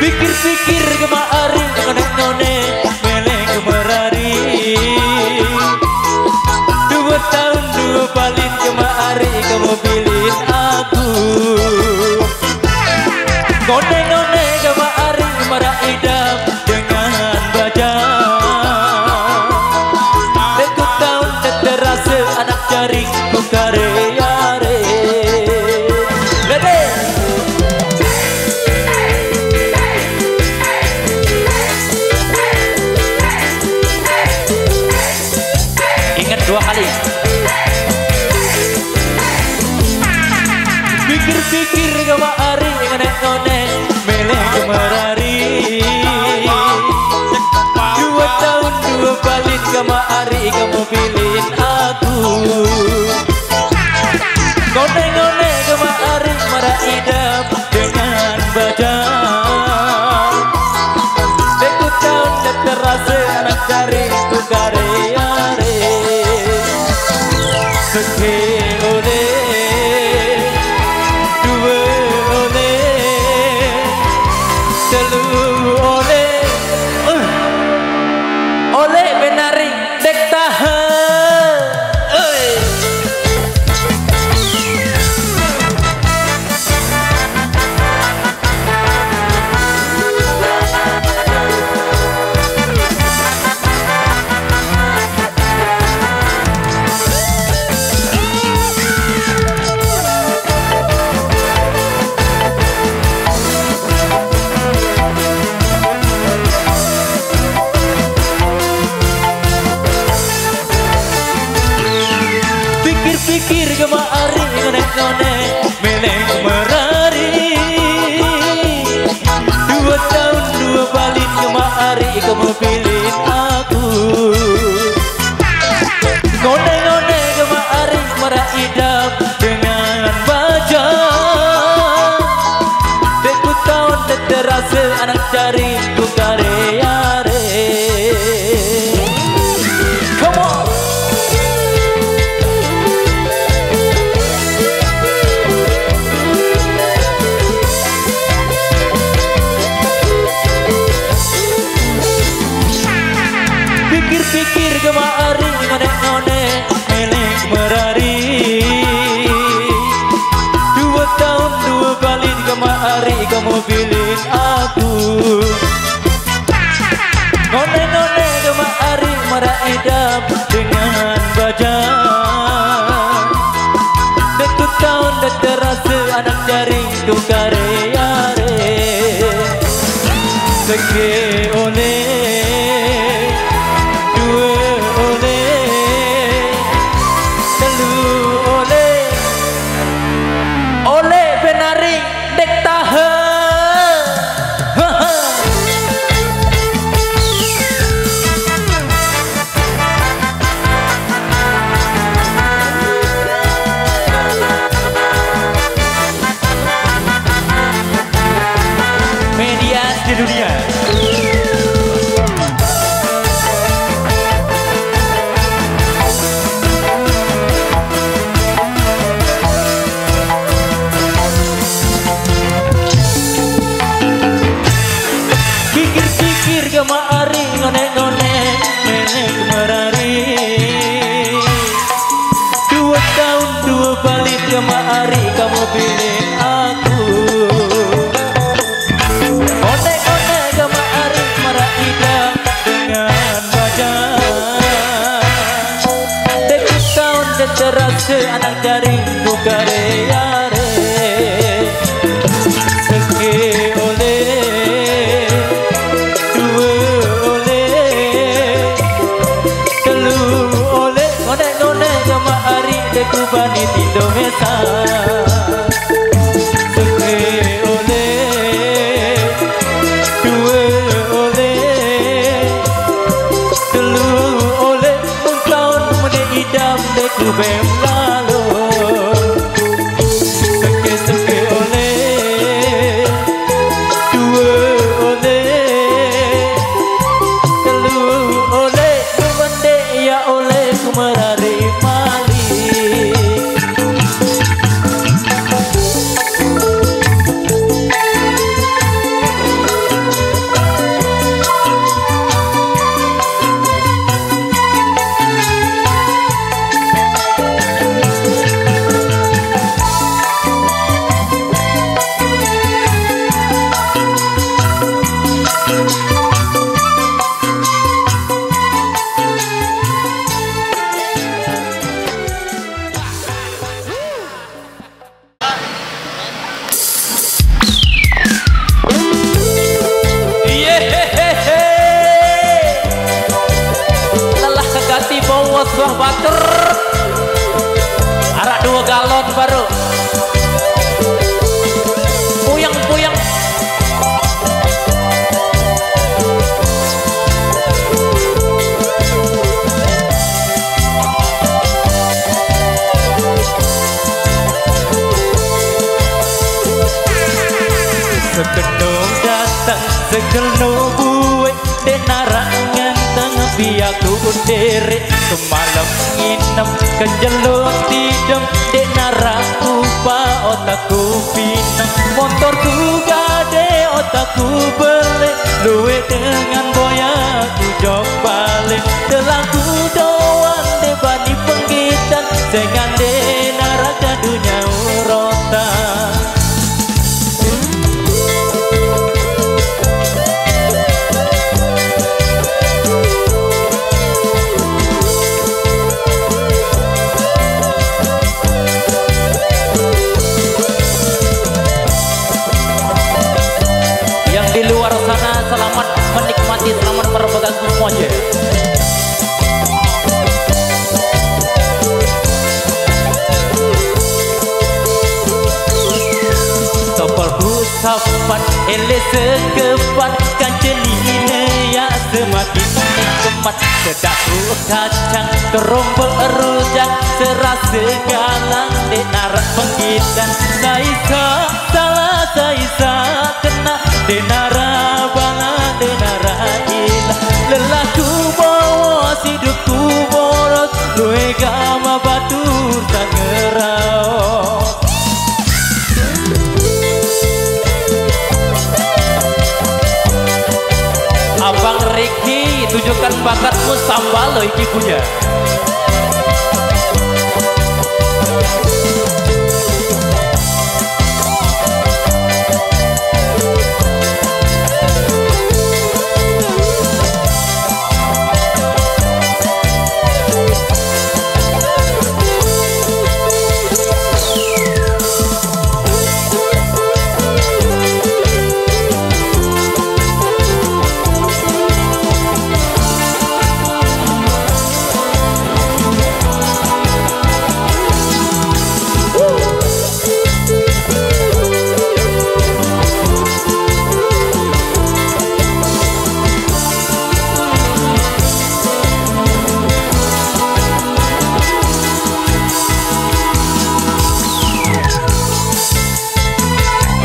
Pikir-pikir kemari nonek-nonek meleng kemerari. 2 tahun 2 balin kemari kamu pilih aku. Nonek-nonek kemari marah idam dengan baja. 2 tahun tak terasa anak jaring ku karya-re. Ingat 2 kali. Pikir-pikir kemari nonek-nonek meleng kemerari. 2 tahun 2 balin kemari kamu pilih aku. Nonek-nonek kemari marah idam dengan baja. 2 tahun tak terasa anak jaring ku karya-re. Sekali oleh, 2 oleh, 3 oleh, oleh benari dek tahan. Pikir kemari nonek-nonek meleng kemerari. 2 tahun 2 balin kemari kamu pilih aku. Nonek-nonek kemari marah idam dengan baja. 2 tahun tak terasa anak jaring ku karya-re. Come on. Pikir-pikir kemari nonek-nonek meleng kemerari. 2 tahun 2 balin kemari kamu pilih aku. Nonek-nonek kemari marah idam dengan baja. 2 tahun tak terasa anak jaring ku karya-re. Sekali oleh, 2 oleh, 3 oleh, oleh benari dek tahan. Media di dunia. Pikir-pikir kemari nonek-nonek meleng kemerari. 2 tahun 2 balin kemari kamu pilih aku. Nonek-nonek kemari marah idam dengan baja. 2 tahun tak terasa anak jaring ku karya-re. Sekali oleh, 2 oleh, 3 oleh, nonek-nonek kemari dek bani tindo mesa. Sekali oleh, 2 oleh, 3 oleh, 1 tahun mene idam dek bem lalu. batur. Arak 2 galon baru. Puyeng-puyeng. Sekenung datang, sekenung buai, dek narangan tengah biaku derek. Semalam nginep kejelur tidem, dek naraku pa otakku pinang. Motorku gade otakku beli, luwe dengan boyaku jok balik. Telaku doang debani penggitan, dengan dek naraka dunia urotan. Di luar sana selamat menikmati, selamat merebakan semuanya. Topalku sapat ele sekepat kancenine ya semakin kemat. Sedakku kacang terombol rujak serasa galang di narak penggitan. Saisa salah saisa kena denara bala denara ilah. Lelaku bawa hidupku boros, luwe gama batur tak ngeraos. Abang Ricky, tunjukkan bakatmu sambal lo iki punya.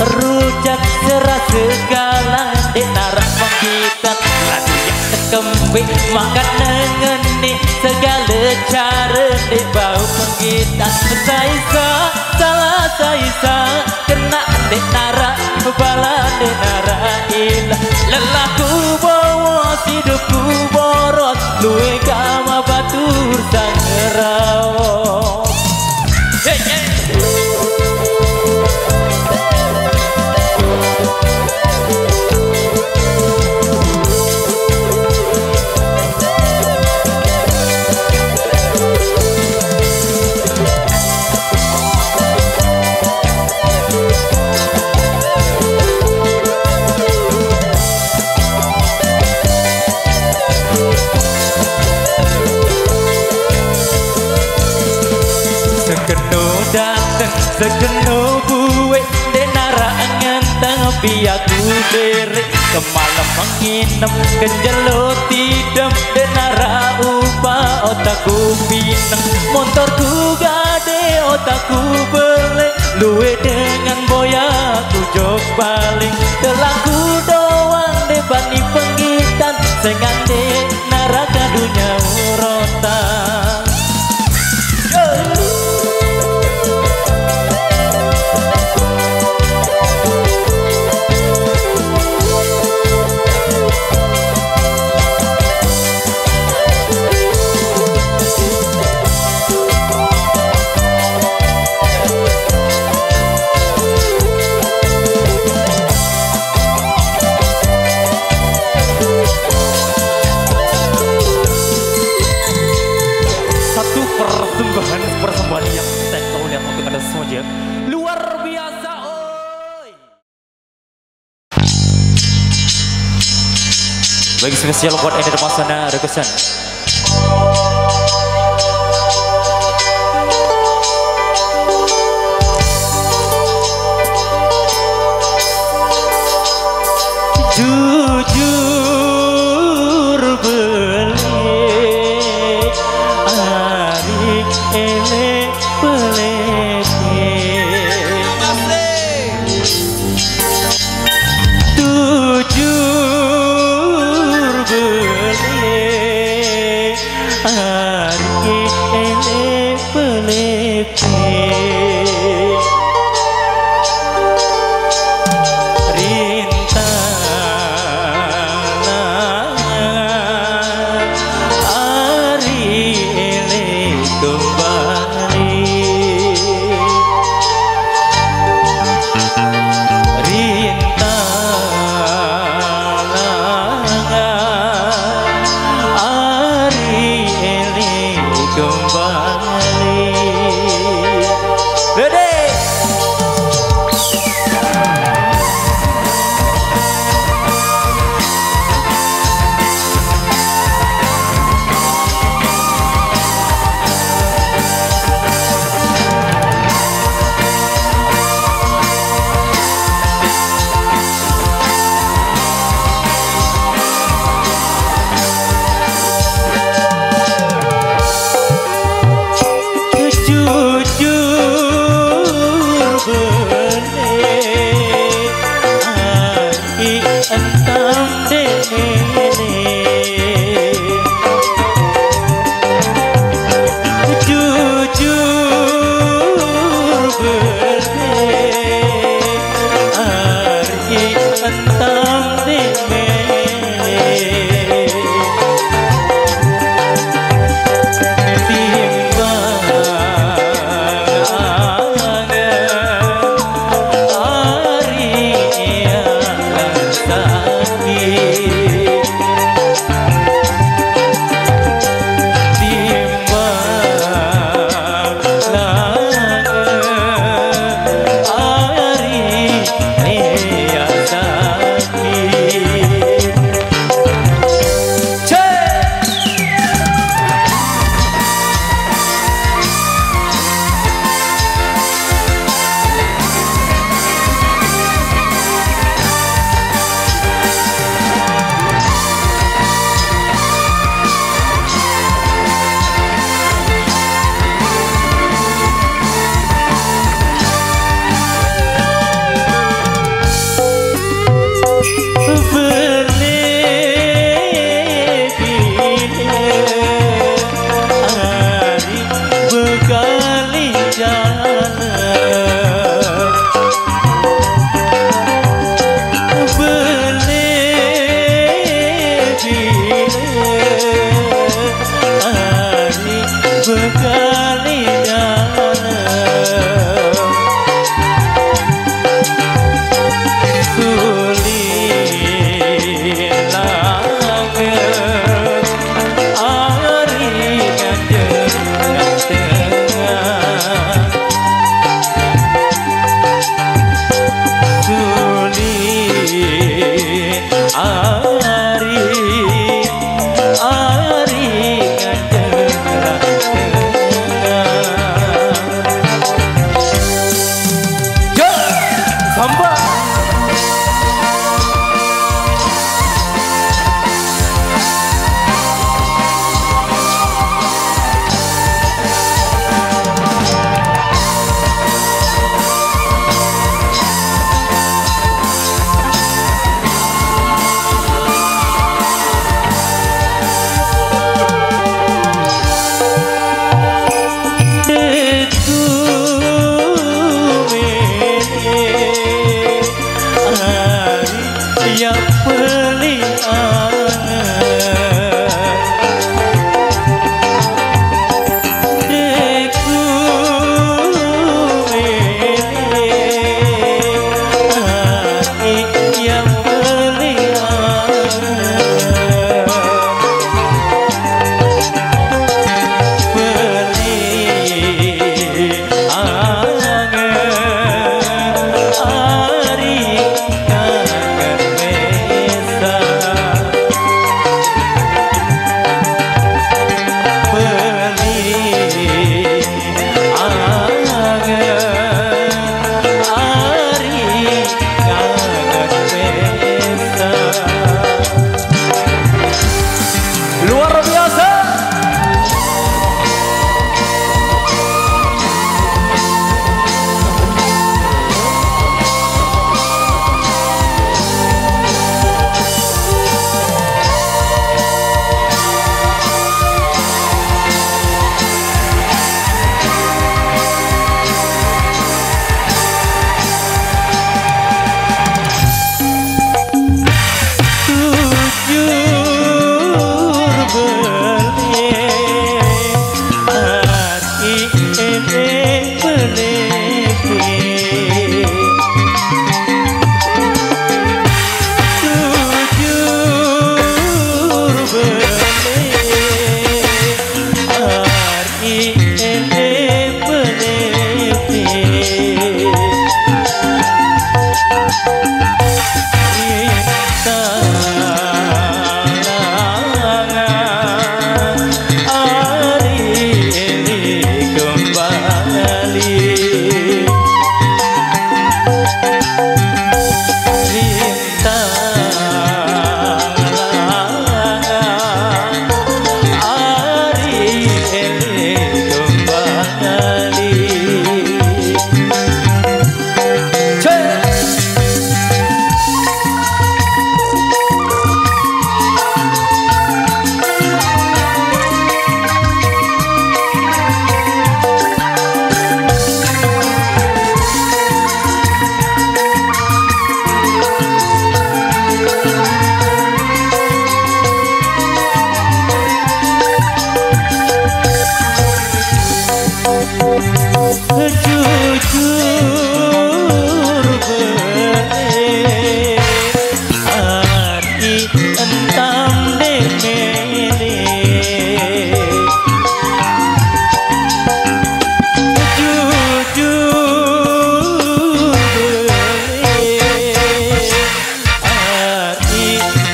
Rujak serasa galang di narak penggitan. Ladu yang tekembik makan nengeni, segala cara di bau penggitan. Saisa salah saisa kena di narak bala di narak ilah. Lelaku bawa hidupku boros, luwe gama batur sang ngeraos. Hey, hey. Sekenung buwe denarangan tengah biaku derek. Semalam menginap kenjelo tidem, denara upa otakku pinang. Motorku gade otakku beli, luwe dengan boyaku jok balik. Telaku doang debani penggitan, sengande naraka dunia urotan. Persembahan yang tekol yang untuk Anda semuanya luar biasa, oi. Bagi spesial buat Anda di sana ada kesan. jujur beli ari elek peleke jujur beli ari elek peleke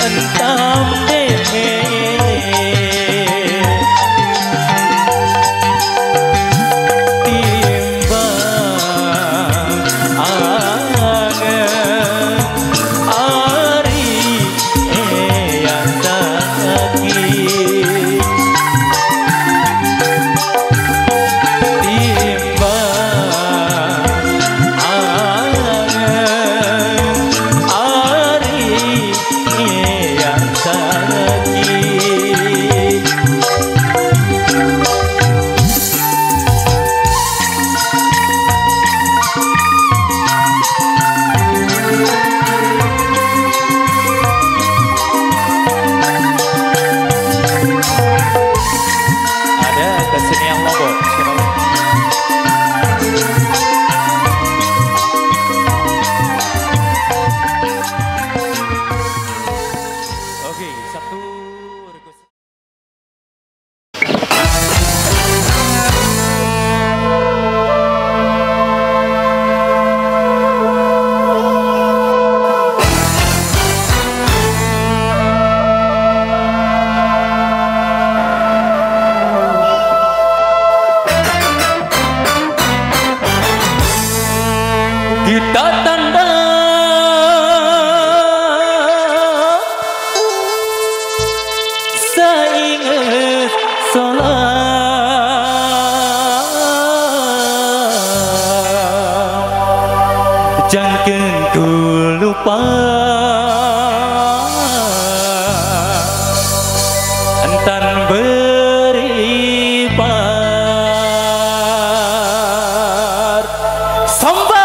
entam dehe timbang angen ari yang sakit kita tanda saingat solat jangan ku lupa entan beribar samba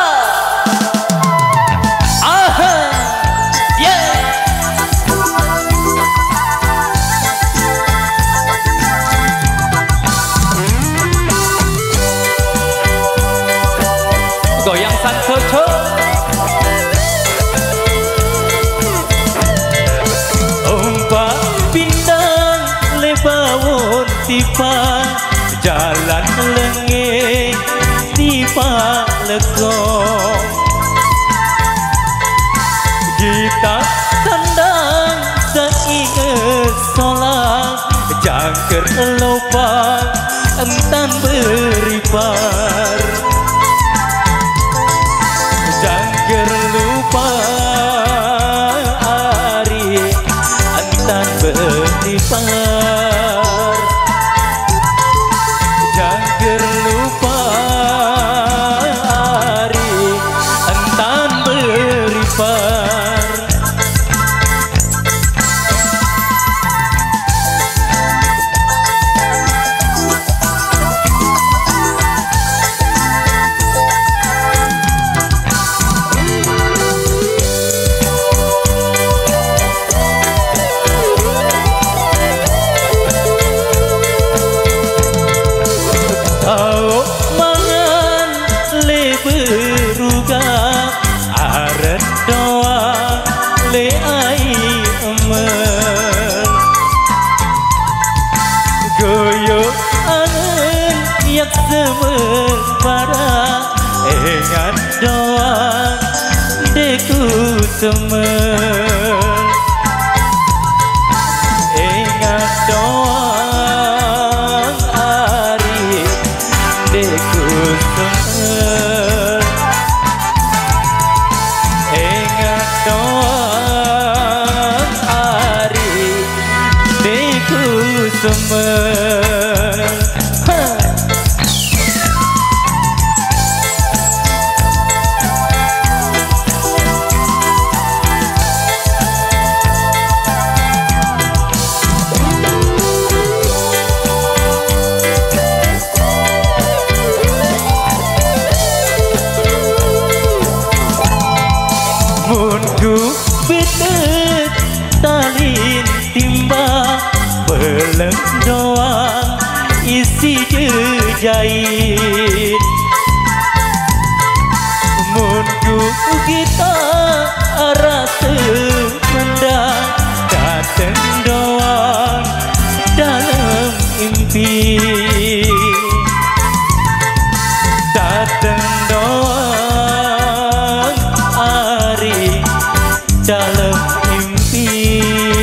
goyang sancocho ombak bintang lebawon tipa jalan lenge tipa legong kita tandang seinget sholat jangker lopang entan beribar jangan lupa hari entan beribar jangan lupa hari entan beribar le ai aman goyo angen yak semen para ingat doa deku semen ingat doa ari deku semen ingat doa semen mundu bitet talin timba beleng doang isi jahit mundu kita rasa mendang dateng doang dalam impi dateng doang hari dalam impi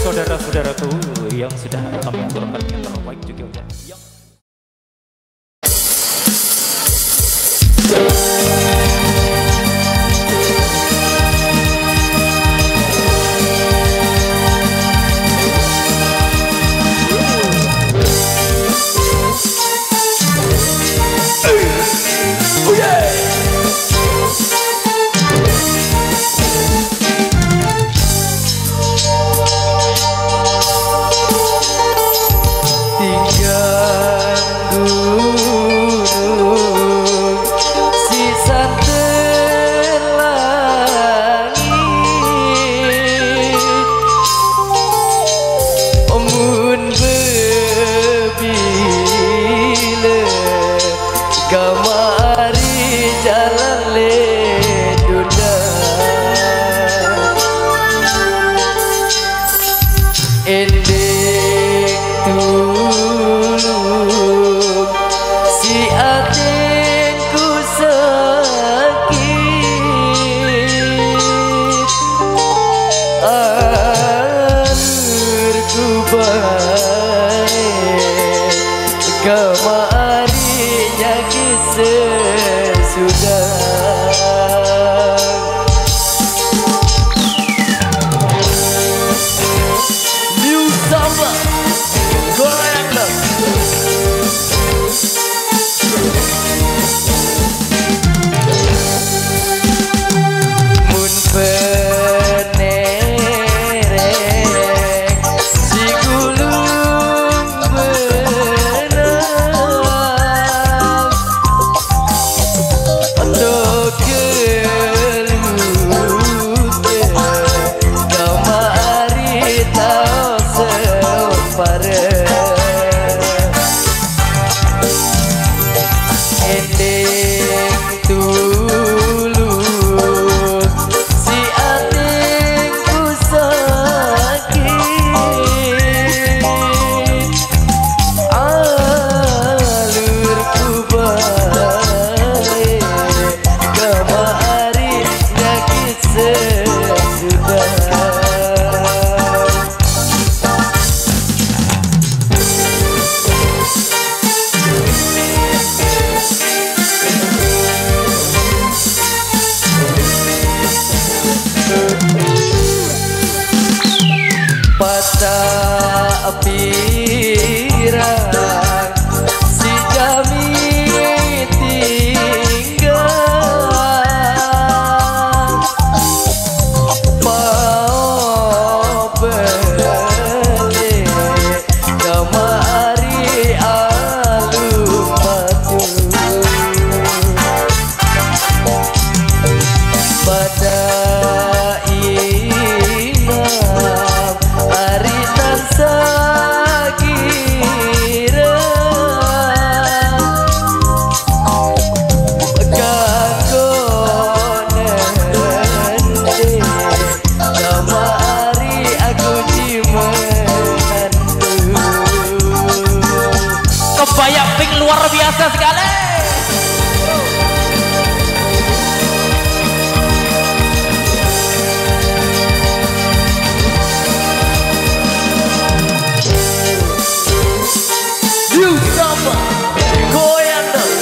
saudara-saudaraku yang sudah kami aturkan yang terbaik juga. New Star pada pirang si Jami tinggal mau beli kemari alun batu pada Kebayak pink luar biasa sekali. You sama goyang dong.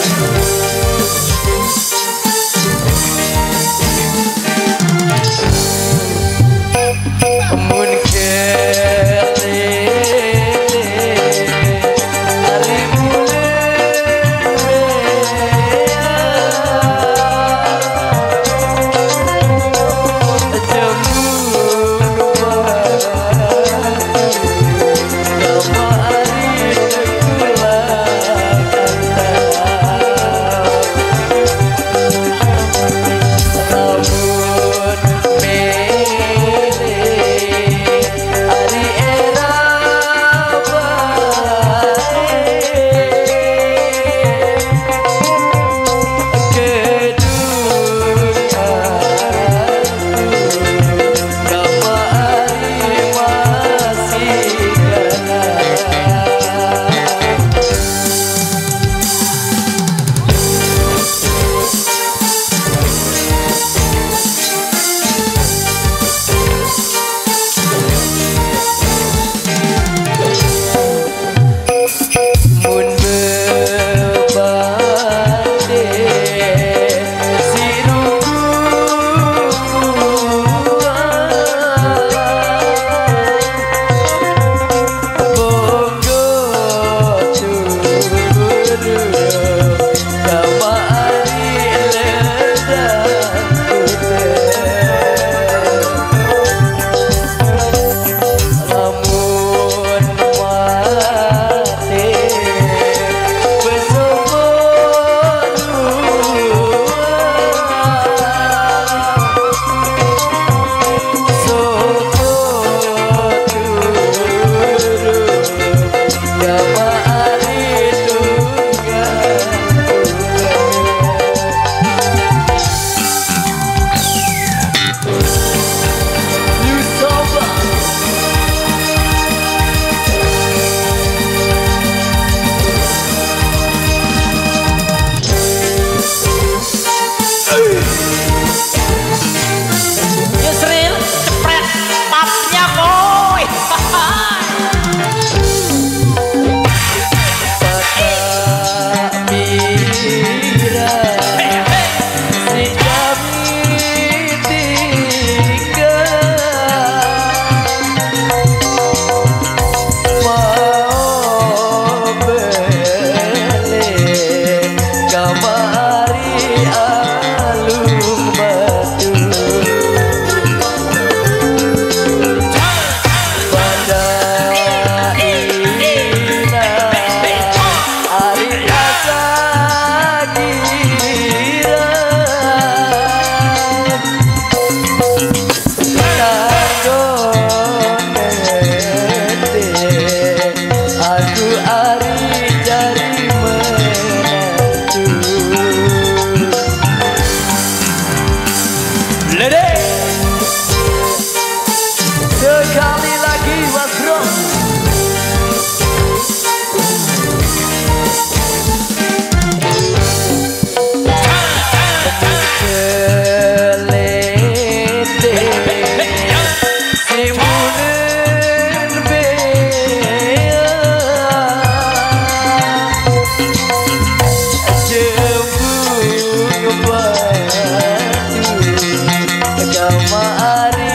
Kemari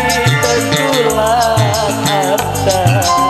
tegulang harta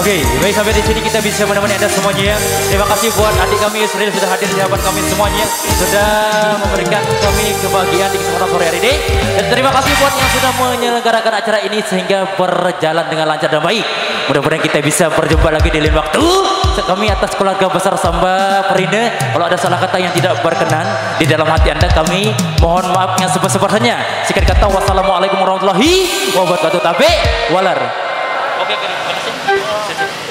Oke, baik sampai di sini kita bisa menemani Anda semuanya. Terima kasih buat adik kami Israel sudah hadir, sahabat kami semuanya sudah memberikan kami kebahagiaan di kesempatan sore hari ini. Dan terima kasih buat yang sudah menyelenggarakan acara ini sehingga berjalan dengan lancar dan baik. Mudah-mudahan kita bisa berjumpa lagi di lain waktu. Kami atas keluarga besar Samba Perina, kalau ada salah kata yang tidak berkenan di dalam hati Anda, kami mohon maaf yang sebesar-besarnya. Sekian kata wassalamualaikum warahmatullahi wabarakatuh. Tabe walar. Oke, terima kasih.